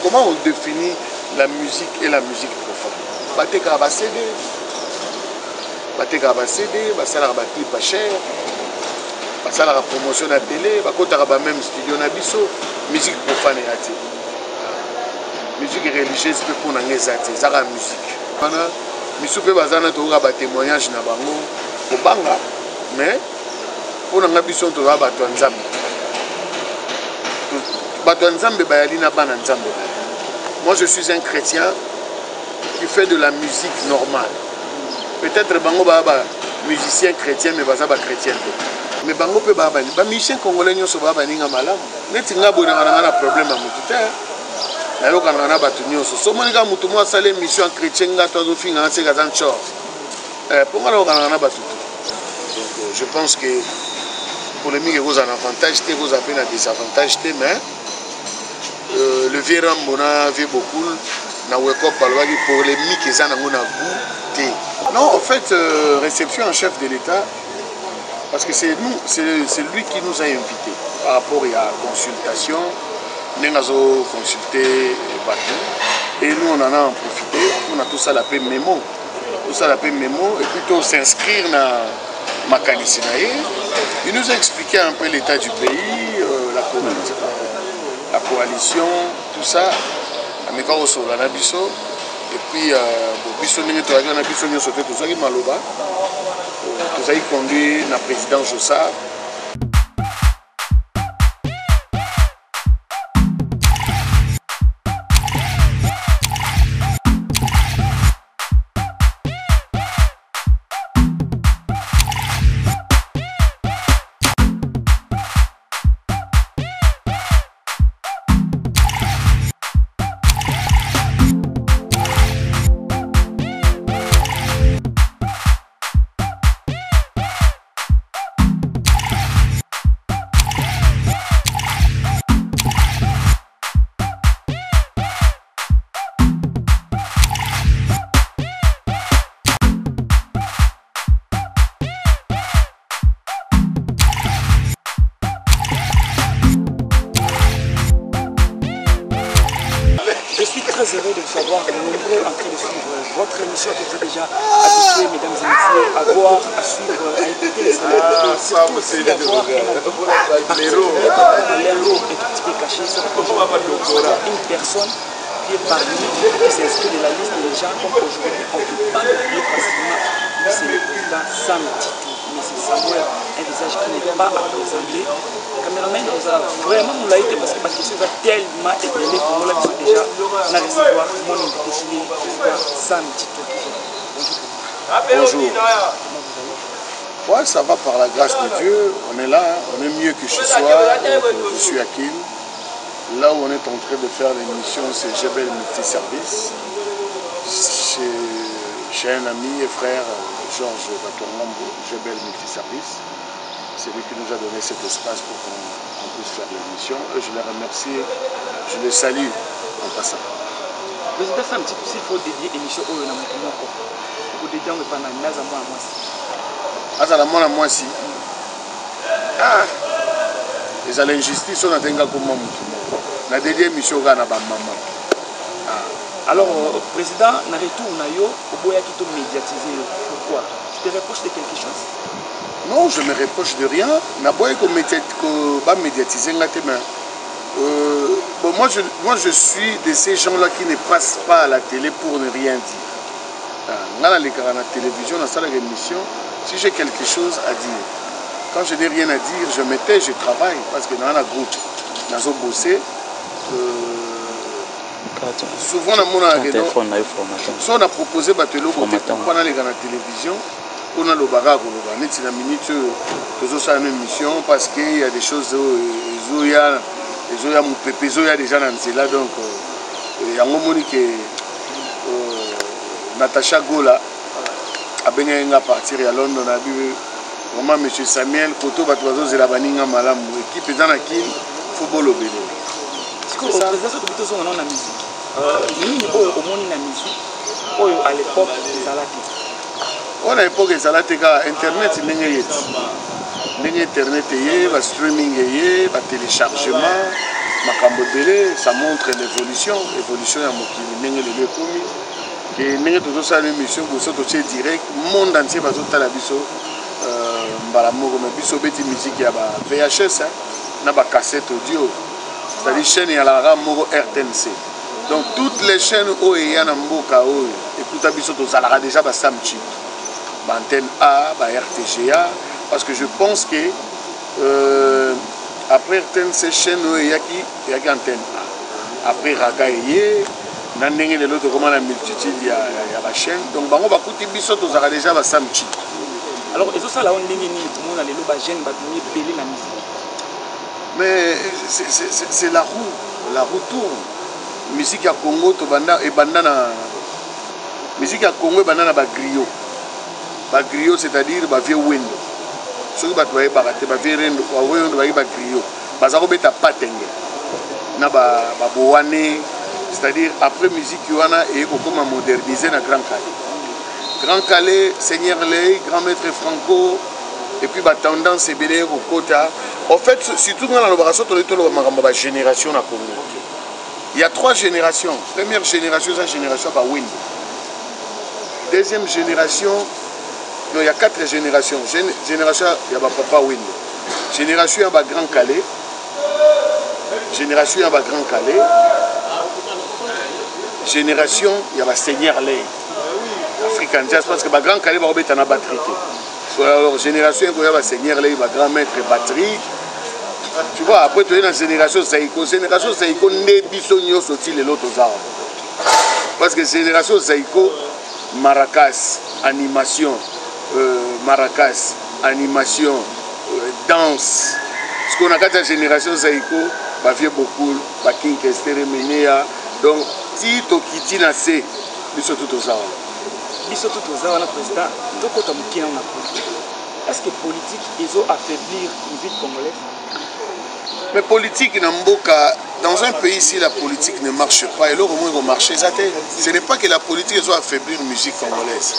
Comment on définit la musique et la musique profane? Bateka ba CD, ça la clip pas cher, ça la promotion à télé, bakota même studio na biso, musique profane et ati. Musique religieuse peut pour n'angezati, ça la musique. Mana misupe bazana to ba témoignage na bango au banga, mais pour n'angabiso to ba bato nzambe. Moi je suis un chrétien qui fait de la musique normale. Peut-être bango baba musicien chrétien mais baza ba chrétien. Mais bango pe baba ba musicien congolais nyoso baba ninga malamu. Neti ngabo na problème à mututa. Na yo kana na batu nyoso. So monika mutu mo sale mission chrétien nga to finga se gazan chor. Pour moi na kana na batu. Donc je pense que pour les migrants, vous avez un avantage, vous avez un désavantage, mais le vieux Rambona vit beaucoup, pour les migrants, ils ont goûté. Non, en fait, réception en chef de l'État, parce que c'est lui qui nous a invités par rapport à la consultation. Nous avons consulté et nous on en a profité, on a tout ça la paix mémo. Tout ça la paix mémo, et plutôt s'inscrire dans il nous a expliqué un peu l'état du pays, la coalition, tout ça. Et puis, tout ça, il conduit la présidence Jossa. Je suis très heureux de savoir nombreux en train de suivre votre émission qui était déjà habituée, mesdames et messieurs, à voir, à suivre, à écouter les salades, surtout aussi à voir l'héros est un petit peu caché, c'est une personne qui est parmi, qui s'inscrit de la liste des gens comme aujourd'hui, on ne peut pas l'oublier facilement. C'est le président Sam Tito, mais c'est Samuel, un visage qui n'est pas à présenter. Le caméraman nous a vraiment nous l'a été parce que ma question va tellement ébranlé pour nous là déjà on a recevoir mon invité qui est président Sam Tito. Bonjour. Ouais, ça va par la grâce de Dieu, on est là, on est mieux que chez soi, je suis à Kin. Là où on est en train de faire l'émission, c'est Jebel Multiservice, chez un ami et frère, Georges Batornambo, Jebel Multiservice. C'est lui qui nous a donné cet espace pour qu'on puisse faire l'émission. Je les remercie, je les salue en passant. Président Sam Tito, s'il faut dédier l'émission au Namoko, vous dédiez le panamène à moi à moi. Azalamona moi si. Ah. Les injustices on a denga comme moi. Na dédié mission ga na ba maman. Alors président na retour na yo oboya ki to médiatiser pourquoi? Tu te reproches de quelque chose? Non, je me reproche de rien. Na boya ko médiatiser ngate mais bon moi je suis de ces gens là qui ne passent pas à la télé pour ne rien dire. Ngala les cara na télévision na sala émission. Si j'ai quelque chose à dire, quand je n'ai rien à dire, je me tais, je travaille. Parce que dans la groupe, dans le bossé, souvent on a proposé pour la télévision, on a le bagarre, on a une minute, une émission, parce qu'il y a des choses, il y a mon pépé, il y a des gens dans là, donc il y a un moment que Natacha Gola, a partir à London, a vu vraiment M. Samuel, Koto Batoizo Zelabaninga Malam, équipe dans la Kin, football au Bénin. C'est ça. La musique. À l'époque, on a l'époque, Internet, ndenge internet eye ba streaming eye ba téléchargement makambo belé ça montre l'évolution ya mokili ndenge lelo ekomi ke ndenge tozosala émission boso totie direct monde entier bazotala biso mbala moko mais biso beti musique ya ba VHS na ba cassette audio c'est-à-dire chaîne ya la moko RTNC donc toutes les chaînes oyo na mboka oyo écoute biso tozalaka déjà ba samchi ba antenne A ba RTGA parce que je pense que après RTNC chaîne oyo yaki antenne A après Raga eye na ndenge lelo tokoma na multitude ya ba chaîne donc bango bakuti biso tozalaka déjà ba samchi. Alors, est-ce que ça là on dit que les gens belé la musique? Mais c'est la roue tourne. Musique à Congo to banda et bandana. Musique à Congo et bandana ba griot. Ba griot c'est-à-dire ba vieux wind. Ceux qui battent ba vieux rendo, ba wind ba griot. Ba za robeta patenge. Na ba boane, c'est-à-dire après musique wana et ko comme moderniser na Grand Calais. Grand Calais, Seigneur Ley, Grand Maître Franco, et puis la tendance est bien au quota. En fait, surtout dans l'opération, on est la génération à Congo. Il y a 3 générations. Première génération, c'est la génération par Wind. Deuxième génération, non, il y a 4 générations. Génération, il y a Papa Wind. Génération, il y a Grand Calais. Génération, il y a Grand Calais. Génération, il y a Seigneur Ley. African Jazz parce que le Grand Calais va remettre en batterie. Alors, génération, il y a Seigneur Ley, le Grand Maître batterie. Tu vois, après, tu es dans la génération Zaïko. Génération Zaïko, n'est pas sorti les autres arbres. Parce que génération Zaïko, maracas, animation, danse. Ce qu'on a quand la génération Zaïko, bah vieux beaucoup, bah King Kester Menea. Donc, si tu quittes la C, ils sont tous aux arbres. Biso tout aux arbres, président. Donc, quand on est en politique, est-ce que politique, ils ont affaiblir la musique congolaise? Mais politique, dans un pays, si la politique ne marche pas, et là, au moins, ils vont marcher. Ce n'est pas que la politique, ils ont affaibli la musique congolaise.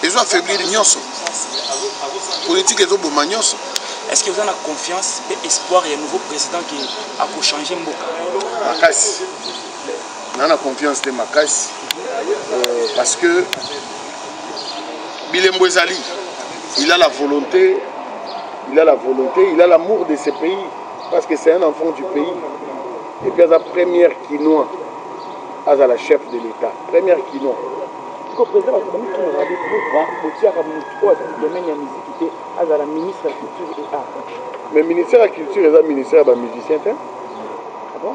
Ils ont affaibli l'ignoso. La politique, ils ont beau magnoso. Est-ce que vous avez confiance et espoir et un nouveau président qui a changé Mboka? Makassi. On a confiance de Makassi. Parce que Bilembo Ezali, il a la volonté, il a l'amour de ce pays. Parce que c'est un enfant du pays. Et puis, à la première quinoa, à la chef de l'État. Première quinoa. Le président de la République la ministre de la Culture et Art. Mais le ministère de la Culture est un ministère de musicien. Ah bon?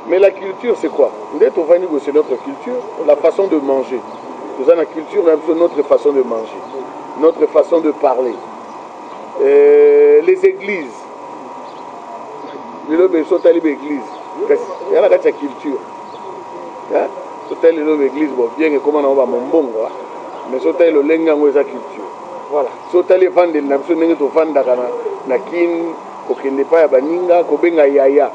Mais la culture, c'est quoi? C'est notre culture, la façon de manger. Nous avons la culture, mais notre façon de manger, notre façon de parler. Les églises. Les sont allés à l'église. Il y a la culture. Sont allés à l'église, bien que comment on va mon bon, mais sont allés au lenga ou sa culture. Voilà. Sont allés vendre des nations, n'engagent au vendre na kin, au kende pas ya baninga, ko benga yaya.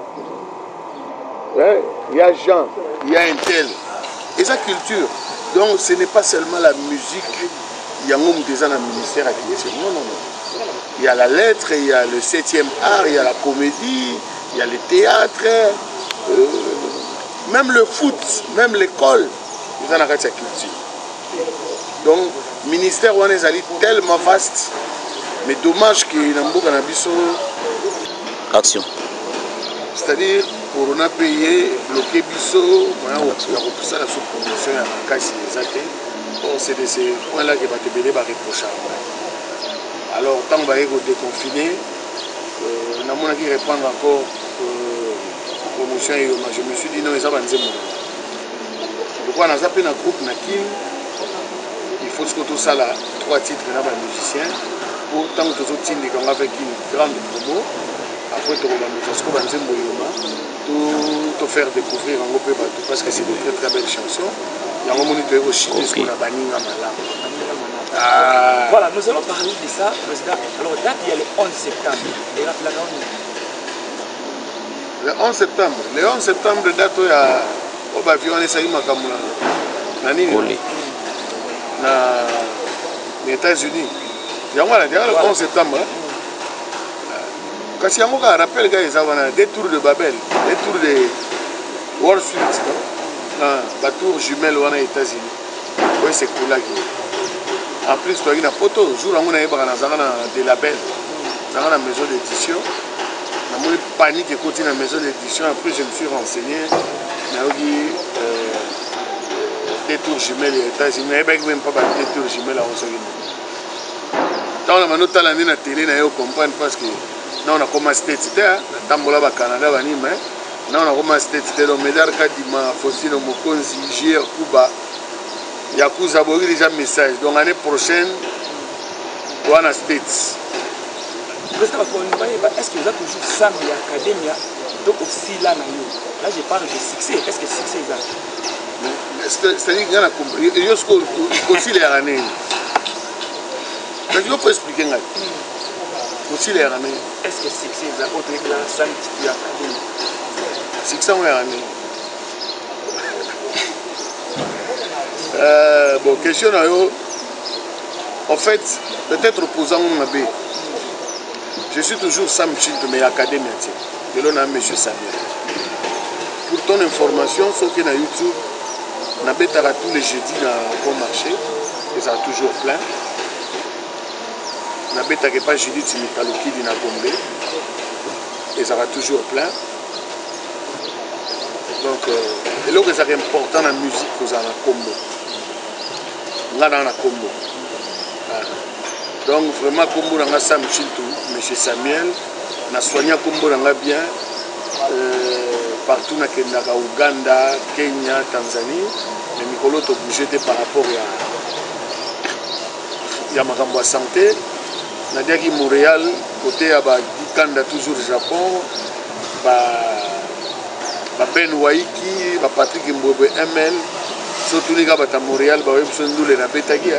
Il y a Jean, il y a un tel. Et sa culture. Donc ce n'est pas seulement la musique. Il y a un homme déjà dans le ministère de la Culture. Non, non, non. Il y a la lettre, il y a le 7e art, il y a la comédie, il y a le théâtre, même le foot, même l'école. Ils ont la culture. Donc, le ministère est tellement vaste, mais dommage qu'il y ait un action. C'est-à-dire, pour on a payé, bloqué Bisso, on a repoussé la sous-promotion à la caisse des athées. C'est de ces points-là que Batebele va reprocher. Alors, tant qu'on va déconfiner, on a qui répondre encore la promotion. Je me suis dit non, ça va nous aider. Donc, on a zappé un groupe Nakin. Il faut que tout ça là, 3 titres de musiciens. Pour tant que tout autres titres qu'on a avec une grande promo. Après, tu vas tout faire découvrir en Europe parce que c'est de très très belles chansons. Il y a un moment où tu es aussi ce qu'on a banni en Malam. Voilà, nous allons parler de ça, président. Alors, date, il y a le 11 septembre. Et là, le 11 septembre. Le 11 septembre, date, il y a un essai aux États-Unis. Il y a le 11 septembre. Kasi yango ka rappel ka eza wana des tours de Babel, des tours de Wall Street, non? Ba tour jumelle wana États-Unis. Oui, c'est cool là. En plus, tu as une photo. Jour où on a eu des labels, dans la maison d'édition. On a eu panique et continue la maison d'édition. Après, je me suis renseigné. On a eu des tours jumelles aux États-Unis. Il n'y avait même pas des tours jumelles à Rosalie. Quand on a noté l'année à la télé, on comprend parce que nous on a commencé à être Tambola au Canada, nous on a commencé à être au Médard Kadima, Faustino Mokonzi, J.R. Kuba. Yakuza a déjà message. Donc l'année prochaine, on a States. Est-ce que vous avez toujours Sam et Academia? Donc aussi là, là je parle de succès. Est-ce que succès est là? C'est-à-dire qu'il y a compris. Il y a aussi les années. Je peux expliquer. Aussi les années. Est-ce que succès est là? Autre que la Sam et Academia. Succès est là. Bon, question à eux. En fait, peut-être opposant mon abbé. Je suis toujours Sam Chilto, mais académie. Et là, on a M. Samuel. Pour ton information, ce qui est sur YouTube, on a tous les jeudis dans le bon marché. Et ça a toujours plein. On a pas jeudi, c'est Mikaloki dans Gombe. Et ça va toujours plein. Donc, et là, c'est important dans la musique que vous avez en combo. Là, dans la combo. Donc, vraiment, combo dans la Sam Chiltou, M. Samuel, on a soigné combo dans la bien, partout dans Kenya, Ouganda, Kenya, Tanzanie, mais Mikolo a bougé par rapport à ma santé. On a dit que Montréal, côté à Dikanda, toujours au Japon, Ben Waiki, Patrick Mbwebe ML, surtout les gars à Montréal, ils sont nous les Nabetagi.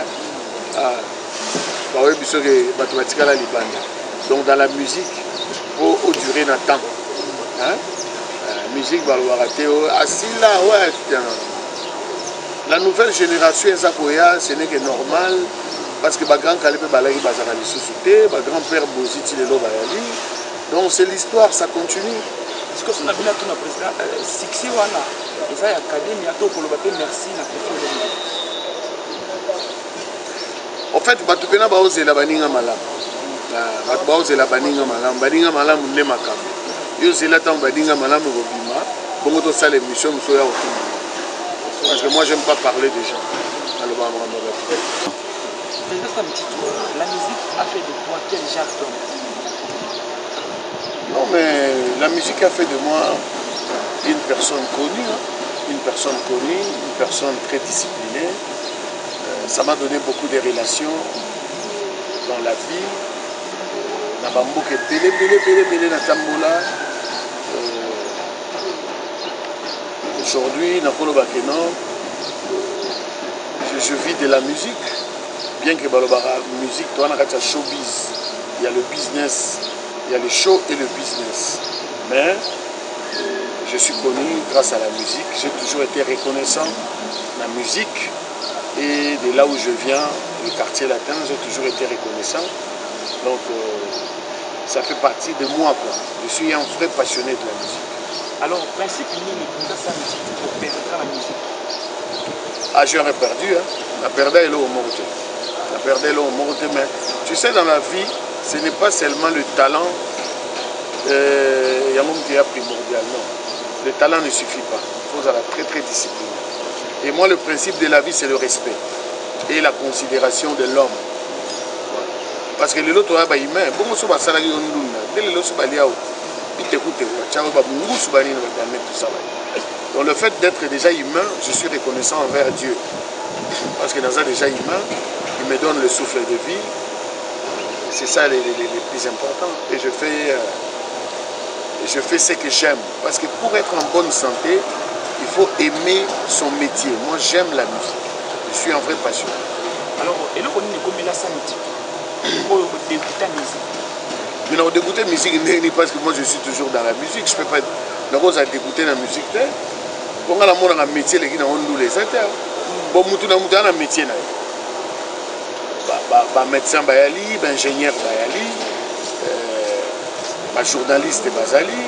Donc dans la musique, il faut durer dans le temps. La musique va le rater. La nouvelle génération, ce n'est que normal. Parce que ma grand-père Balagi Bazarali Soussouté, ma grand-père Boziti Lelo Bayali. Donc c'est l'histoire, ça continue. Est-ce que vous avez vu tout le président succès wana et ça académie à tout pour le baptême merci na en fait batupena baoze la baninga malam baoze la baninga malam ne makam yo zela tant baninga malam robima bongo to sala émission so ya otu parce que moi j'aime pas parler des gens alors la musique a fait de toi quel genre d'homme? Non, mais la musique a fait de moi une personne connue, une personne très disciplinée. Ça m'a donné beaucoup de relations dans la vie. Aujourd'hui, je vis de la musique. Bien que la musique, tu as showbiz, il y a le business. Il y a le show et le business. Mais je suis connu grâce à la musique. J'ai toujours été reconnaissant de la musique. Et de là où je viens, le quartier latin, j'ai toujours été reconnaissant. Donc ça fait partie de moi, quoi. Je suis un vrai passionné de la musique. Alors, le principe pour pénétrer la musique? Ah, j'aurais perdu. La perdu est là au Morte. La perdu est là au Morte. Mais tu sais, dans la vie, ce n'est pas seulement le talent, il y a un monde qui est primordial, non. Le talent ne suffit pas, il faut être très très discipliné. Et moi le principe de la vie c'est le respect et la considération de l'homme. Parce que les autres sont humains, donc le fait d'être déjà humain, je suis reconnaissant envers Dieu. Parce que dans un déjà humain, il me donne le souffle de vie. C'est ça les plus importants. Et je fais ce que j'aime. Parce que pour être en bonne santé, il faut aimer son métier. Moi, j'aime la musique. Je suis un vrai passionné. Alors, et là, on est comme la santé. Pour dégoûter la musique. Mais non, dégoûter la musique, parce que moi, je suis toujours dans la musique. Je ne peux pas être dans la dégoûter la musique. On a un métier, les gens ont les intérêts. Bon, on a un métier. Médecin bayali, ingénieur bayali, journaliste bazali,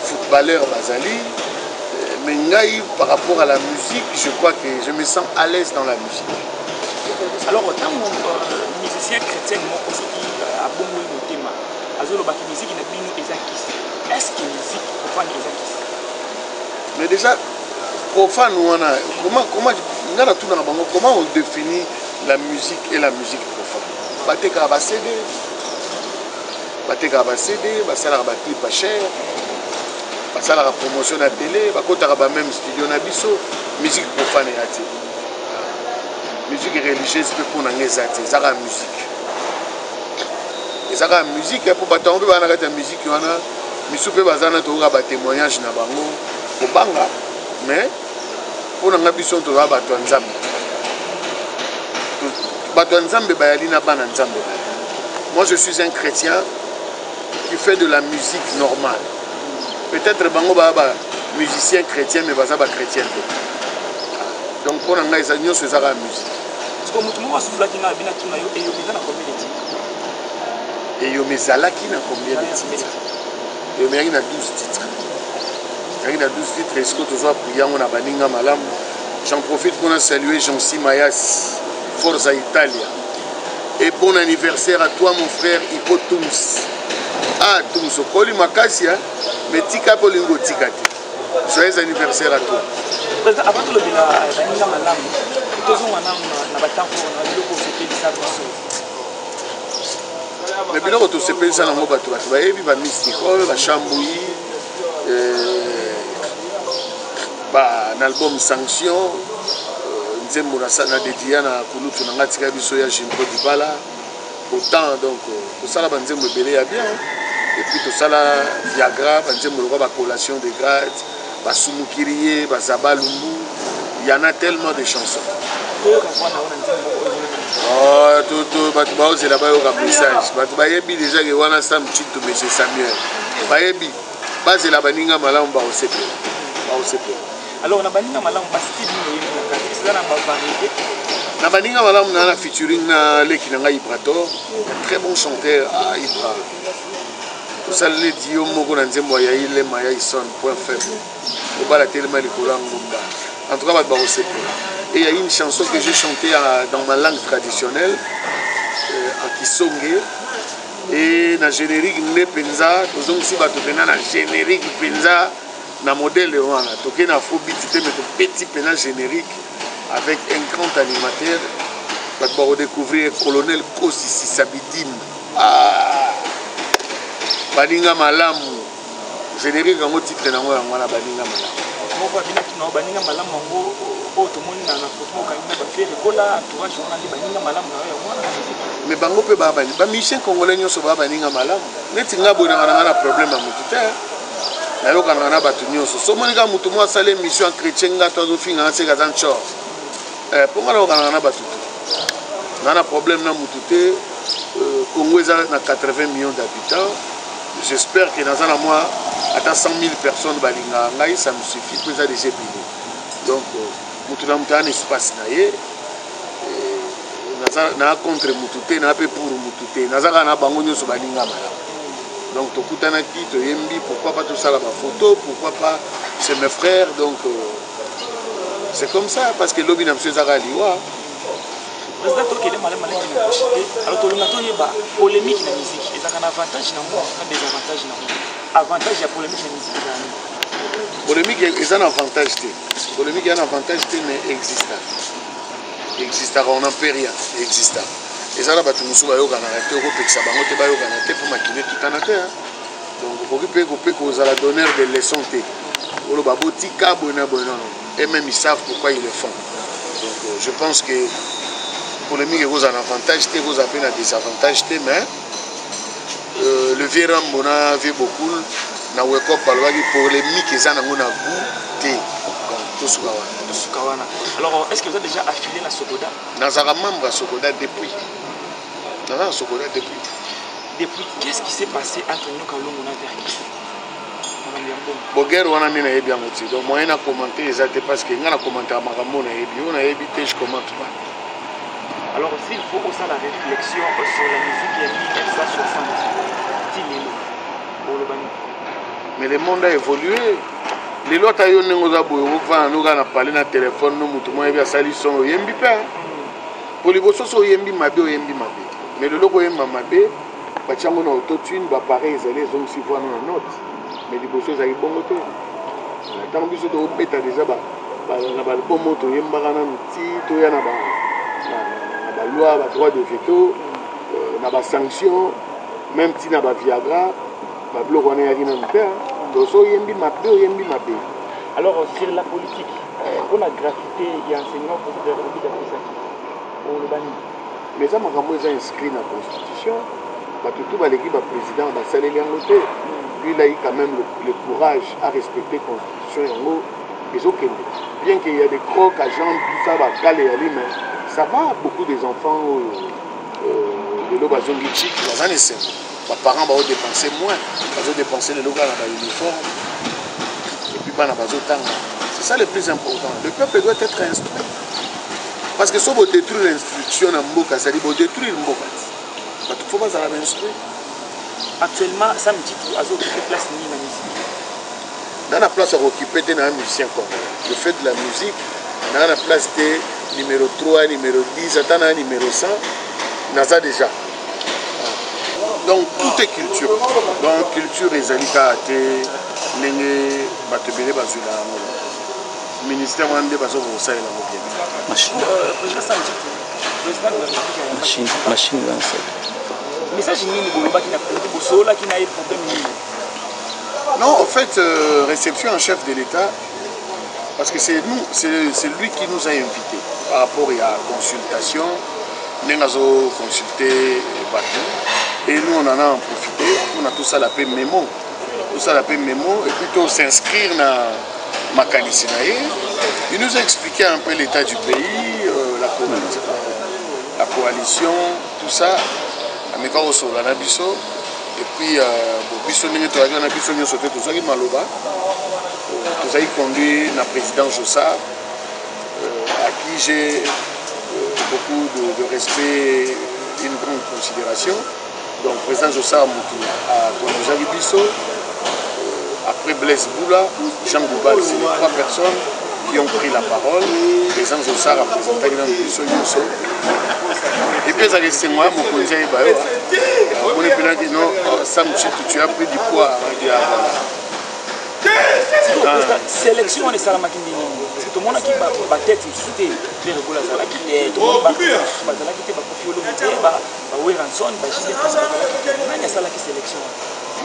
footballeur bazali. Mais ngai, par rapport à la musique, je crois que je me sens à l'aise dans la musique. Alors, autant musicien chrétien, moi, aussi, à bon moment, thème, azolo baki musique n'a plus nous ezakis. Est-ce que musique profane ezakis? Mais déjà, profane, comment on définit la musique et la musique profane? Bateka ba CD, basala ba clip pas cher, basala la promotion à télé, bakota ba même studio na biso, musique profane ya te. Musique religieuse peut pour n'angezate, ça la musique. Et ça la musique pour baton pe bana kata musique wana, misupe bazana to ba témoignage na bango, ko banga, mais pour n'anga biso to ba bato nzambe. Moi je suis un chrétien qui fait de la musique normale. Peut-être bango baba musicien chrétien mais baza ba chrétien. Donc pour nga ezanyo c'est ça la musique. Parce que mutu mo asufla ki na bina tuna yo eyo mezana combien de titres? Eyo mezala ki na combien de titres? Eyo mezala na 12 titres. Il y a 12 titres est-ce que tu sois priant on a baninga malam. J'en profite pour saluer Jean-Si Mayas. Forza Italia. Et bon anniversaire à toi mon frère Hippo Tums. Ah Tums, Okoli Makasi, mais Tika Polingo Tikati. Joyeux anniversaire à toi. Président, avant de le dire, Baninga Malam, tous on a battant pour le profiter de ça. Mais bien on se paye ça dans mon bateau. Tu vas y vivre mysticole, va chambouiller, un album Sanction. Nzembo na dédié na kulutu na ngatika biso ya Jimbo Dibala. Autant donc tout ça là banzembo belé ya bien et puis tout ça là Viagra banzembo le ba collation de grade ba Sumukiriye ba Zabalumbu, il y en a tellement de chansons. Oh tout batu ba ozela ba yo ka message batu ba yebi déjà que wana Sam Chito monsieur Samuel ba yebi bazela baninga malamu ba osepe. Alors on a baninga malamu ba style na baninga malamu na featuring na leki na Ibrator, très bon chanteur à Ibra. Tout ça le dit au moko na nzembo ya ile maya ison point faible. Au bas la tellement les colons ngomba. En tout cas ba osepe. Et il y a une chanson que j'ai chantée dans ma langue traditionnelle en Kisonge et na générique ne penza tozong si ba to pena na générique penza na modèle wana toke na phobie mais to petit pena générique avec un grand animateur, on va redécouvrir Colonel Kosi Sisabidine. Ah, Baninga Malam, générique en titre na ngwa ngwana Baninga Malam. Mo ba bina kino Baninga Malam ngo o to moni na photo ka ina ba faire kola entourage on a Baninga Malam na yo ngwana. Mais bango pe ba bani, ba musicien congolais nyoso ba Baninga Malam. Neti ngabo na problème à mututa. Na yo kana na batu nyoso. So monika mutu mo asale mission chrétien ngato zo finga se ka zancho. Pour moi, on a un problème dans le Congo, il y a 80 millions d'habitants. J'espère que dans un mois, à 100 000 personnes, ça me suffit pour ça déjà bien. Donc, nous avons un espace. Nous avons contre Moutouté, nous avons pour Moutouté. Nous avons un bangonio sur Balinga. Donc, pourquoi pas tout ça là, ma photo, pourquoi pas, c'est mes frères. Donc, c'est comme ça, parce que l'objet n'a pas de liwa. Président, tu as des malades qui n'ont pas. Alors, tu as une polémique dans la musique. Il y a un avantage dans le monde, un désavantage dans le monde. Avantage, il y a polémique dans la musique. Polémique, il y a un avantage. Polémique, il y a un avantage, mais existant. Existant, on n'en peut rien. Existant. Et ça, là, tu nous souviens, tu as un peu de ça, tu as pour maquiller tout en terre. Donc, il faut que vous allez donner des leçons. Et même ils savent pourquoi ils le font. Donc je pense que pour les migrants, vous avez un avantage, vous avez un désavantage, mais le vieux Rambona vu beaucoup, na weko palwa pour les migrants, ils ont un goût. Alors est-ce que vous avez déjà affilié la Sokoda? Nous avons membre à Sokoda depuis. Nous avons Sokoda depuis. Depuis, qu'est-ce qui s'est passé entre nous quand l'on a verki? Boguer wana nina yebi amoti donc moyen à commenter exact parce que ngana commenter makambo na yebi on a yebi je commente pas. Alors s'il faut aussi la réflexion sur la musique de 1960 Tilelo Mais le monde a évolué. Les lois taillent on a beau on a parlé dans téléphone nous tout moi bien sali son yembi pas. Pour les bossos so yembi mabe o yembi mabe. Mais le logo yemba mabe ba chango na autotune ba pareil les ont si voir na note. Mais les bossos ça y bon moto. Tant biso to beta déjà ba na ba bon moto yemba kana nti to ya na ba loi ba droit de veto na ba sanction même si na ba Viagra ba bloc on est à na mpea. Alors sur la politique, pour la gratuité, il y a un enseignement pour faire le bani. Mais ça, c'est inscrit dans la Constitution. Tout l'équipe président, lui, il a eu quand même le courage à respecter la Constitution. Bien qu'il y ait des crocs à jambes, mais ça va, beaucoup des enfants de l'Obazon Gichik, les parents vont dépenser moins, ils vont dépenser les logos dans l'uniforme et puis dans la. C'est ça le plus important. Le peuple doit être instruit. Parce que si on détruit l'instruction dans Mboka, ça dit qu'on détruit Mboka. Il ne faut pas ça l'instruire. Actuellement, ça me dit qu'il y a une place ni la musique. Dans la place à occuper d'un musicien comme le fait de la musique, dans la place de numéro 3, numéro 10, attends un numéro 100, on a ça déjà. Donc tout est culture. Donc culture et zalika ate nenge batebele bazula le ministère wande bazo bosa ela mobien. Machine. Machine lancée. Message ni boloba qui n'a pas de bosola qui n'a eu problème ni. Non, en fait réception en chef de l'État parce que c'est nous c'est lui qui nous a invités par rapport à la consultation. Nengazo consulter Batou. Et nous, on en a profité, on a tout ça l'appelé mémo. Tout ça l'appelé mémo, et plutôt s'inscrire dans Makanisinaï. Il nous a expliqué un peu l'état du pays, la coalition, tout ça. Et puis, tout ça, il conduit la présidence Jossard, à qui j'ai beaucoup de respect et une grande considération. Donc, président Jossard à Konozari Bisso, après Blaise Boula, Jean Goubal, c'est les trois personnes qui ont pris la parole. Président Jossard a présenté dans le Bisso Yosso. Et puis, ça reste moi, mon conseil, on est dit non, Sam, tu as pris du poids. Sélection de Salamakindi. C'est tout le monde qui va tête, il les régules à Salaki, tout le monde va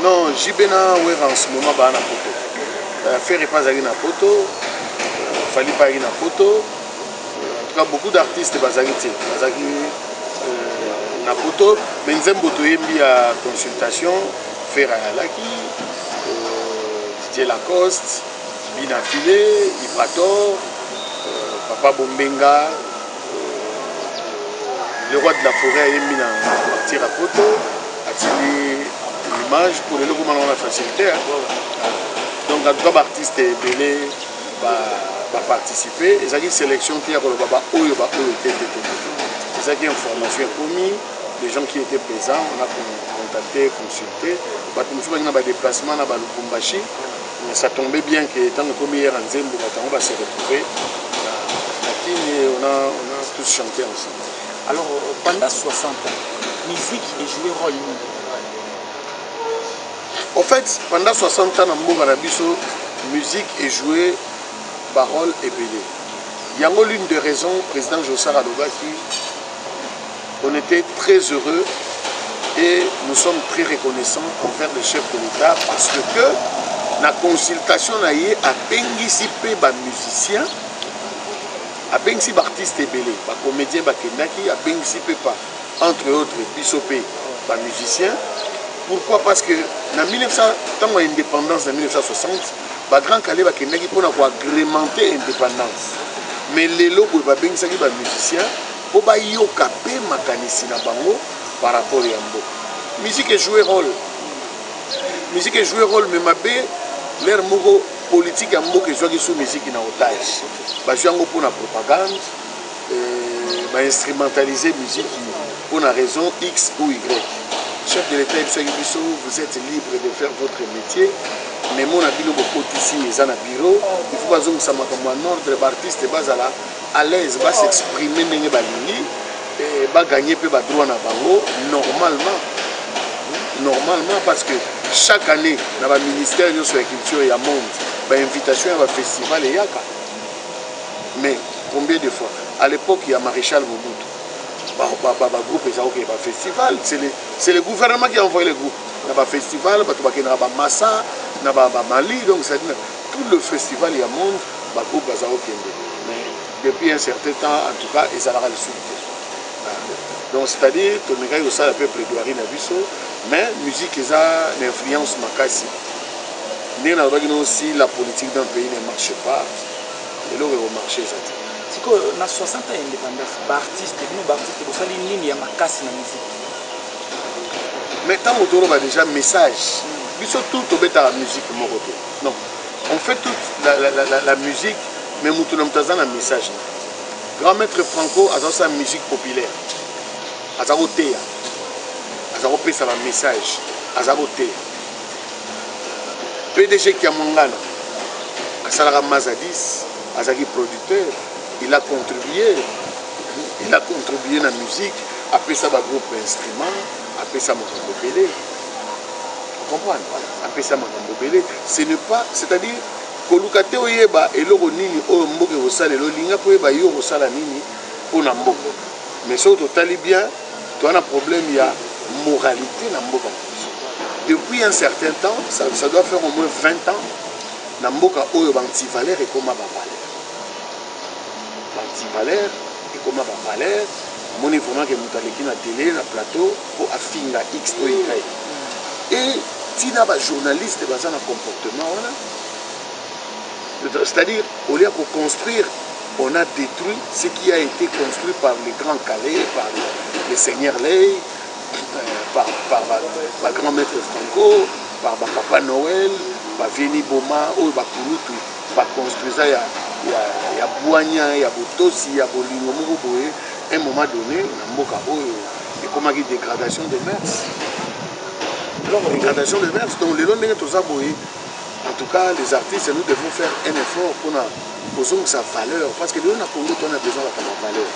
non, Jibena en ce moment ba na photo. Faire pas aller na photo, fallait pas aller na photo. En tout cas beaucoup d'artistes bazarité, bazaki na photo, mais nzembo to yembi à consultation, faire à Laki, Didier Lacoste, Bina Filé, Ibrator, Papa Bombenga, le roi de la forêt yembi na partir à photo, attirer l'image pour le logo on a facilité. Donc en tout cas artistes belé va participer. Et ça une sélection qui a c'est ça qui est information commis. Les gens qui étaient présents, on a contacté, consulté. On a des déplacements à Lubumbashi. Mais ça tombait bien que tant que comme hier en Zembo, on va se retrouver. On a tous chanté ensemble. Alors pendant 60 ans, musique et jouer rôle. En fait, pendant 60 ans, dans Marabiso, musique est jouée, parole et belé. Il y a l'une des raisons, président Jossard Alobaki, on était très heureux et nous sommes très reconnaissants envers le chef de l'État parce que la consultation a été à Benguisipe, les musiciens, à Benguisipe, les artistes et belé, les comédiens, les Kendaki, à Benguisipe, entre autres, Bissopé, les musiciens. Pourquoi? Parce que dans 1900, tant l'indépendance en 1960, le grand Calais va agrémenter l'indépendance. Mais les locaux va bien les musiciens pour pas y okaper makanisi na bango par rapport à Yambo. Musique est joué rôle. Musique est joué rôle, mais mabé l'air mogo politique Yambo que joue sous musique en otage. Ba jouer pour la propagande, ba instrumentaliser musique pour une raison X ou Y. chef de l'État, vous êtes libre de faire votre métier. Mais mon abilo ici, ils ont un bureau. Il faut pas que ça m'a comme un ordre d'artiste à l'aise, va s'exprimer, va gagner peu de droit normalement, parce que chaque année, dans le ministère de la Culture et à monde, invitation à un festival et yaka. Mais combien de fois? À l'époque, il y a Maréchal Mobutu. Groupe et festival, c'est le gouvernement qui a envoyé le groupe. Il y a un festival, il y a un Massa, il y a un Mali, donc tout le festival, il y a un monde, il y a un groupe. Mais depuis un certain temps, en tout cas, ils ont le soutien. Donc c'est-à-dire, tout le monde a un peu plaidoirie dans le mais la musique a une influence makasi. Si la politique d'un pays ne marche pas, il va marcher. C'est que dans 60 ans d'indépendance, les artistes, vous avez une ligne makasi dans la musique. Mais tant qu'on a déjà un message, tout la musique. Non, on fait toute la musique, mais nous avons un message. Grand maître Franco a sa musique populaire. Azarotea. Azarope ça un message. Azarotea. PDG Kiamongana. Asalara Mazadis. Azaki producteur. Il a contribué à la musique. Après ça, un groupe instrument. Après ça, Makambo Belé. Vous comprenez? Après ça, Makambo Belé. Ce n'est pas, c'est-à-dire, Kolukate Oyeba et l'Oronini, Omboke Rosale, l'Olinga Poyeba, Yo Rosala Nini, pour Nambo. Mais ça, totalement bien, tu as un problème, il y a moralité Namboka. Depuis un certain temps, ça doit faire au moins 20 ans, Namboka Oyo Bantivalère et Koma Bavalère. Bantivalère et Koma Bavalère, mon information que nous avons na télé, na plateau, pour affinga X ou Y. Et si nous avons un journaliste qui a un comportement, c'est-à-dire, au lieu de construire, on a détruit ce qui a été construit par les grands Calais, par les seigneurs Ley, par grand maître Franco, par Papa Noël, par Vieni Boma, par Kouroutou, par construire, il y a Boignan, il y a Botosi, il y a Bolingo, à un moment donné, il y a comme une dégradation des mœurs. Dégradation des mœurs, donc les longs n'est pas en tout cas, les artistes, nous devons faire un effort pour sa valeur. Parce que nous, on a besoin de valeur.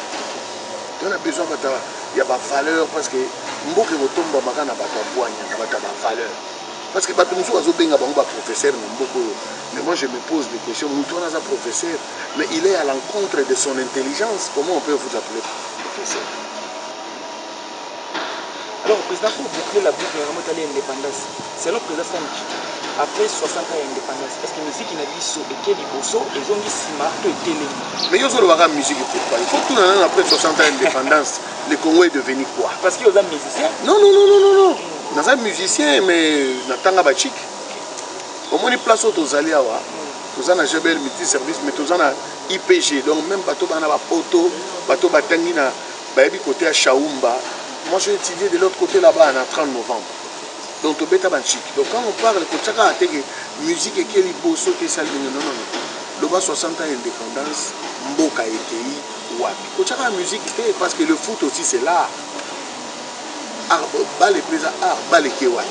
On a besoin de valeur parce que nous avons besoin de valeur. Parce que nous sommes professeurs, mais moi je me pose des questions. Nous sommes un professeur, mais il est à l'encontre de son intelligence. Comment on peut vous appeler professeur? Alors, le président, pour boucler la boucle de l'indépendance, c'est le président Samki. Après 60 ans d'indépendance, est-ce que la musique n'a pas et quel bosso ils ont dit si marteau et télé. Mais ils ont la musique pourquoi? Il faut que tout le monde après 60 ans d'indépendance, le Congo est devenu quoi? Parce qu'ils sont musiciens? Non. Nous sommes musiciens, mais nous sommes pas chic. Au moins, place où nous allons, nous avons un GBL multi-service, mais nous avons un IPG. Donc, même bateau, on a un poteau, bateau, batangina, côté à Chaoumba. Moi, j'ai étudié de l'autre côté là-bas, en 30 novembre. Donc, tu es chic. Donc, quand on parle de musique et quel bosso qui est non. Le bas 60 ans d'indépendance, Mboka et Wapi. Quand la musique, parce que le foot aussi, c'est l'art. Art, bal et présent, art, bal et Kewapi.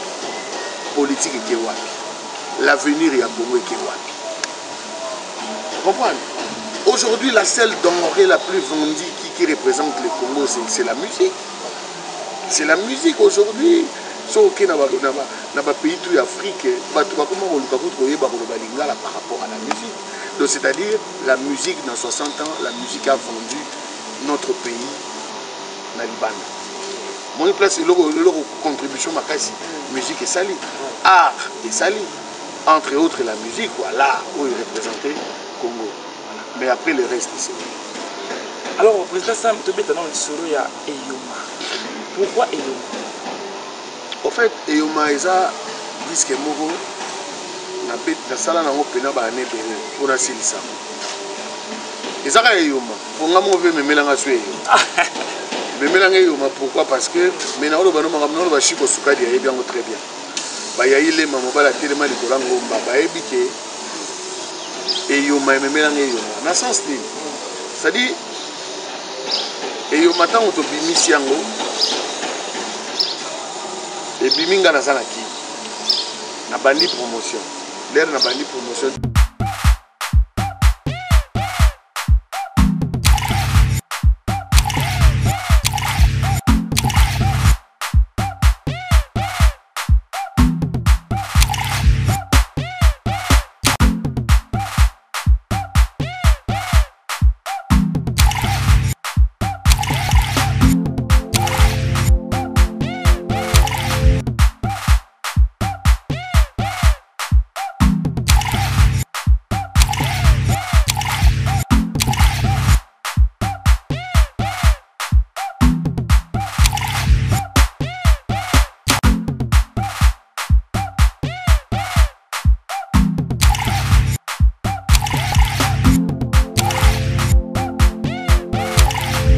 Politique et Kewapi. L'avenir et Congo et Kewapi. Vous comprenez? Aujourd'hui, la selle denrée la plus vendue qui représente le Congo, c'est la musique. C'est la musique aujourd'hui. Sauf que dans le pays de l'Afrique, par rapport à la musique. Donc c'est-à-dire, la musique dans 60 ans, la musique a vendu notre pays dans le Liban. Mon place, c'est leur contribution à la musique est salie. Art est sali. Entre autres, la musique, l'art, où il représentait Congo. Mais après, le reste, c'est. Alors, le président Sam Tobeta dans le solo, il y a Eyoma. Pourquoi Eyoma? En fait, Eyoma est un disque moro. Na sala na ngopena ba ne bele pour asilisa. Ezaka Eyoma. Pour nga mo ve memelanga swe. Memelanga Eyoma pourquoi? Parce que mena lo bano makamno ba shiko sukadi ya bien très bien. Ba ya ile mama ba la telema likola ngomba ba ebike Eyoma memelanga Eyoma. Na sens ni. C'est-à-dire Eyoma tango to bimisi yango. Et biminga na sana ki. Na bandi promotion. L'air na bandi promotion.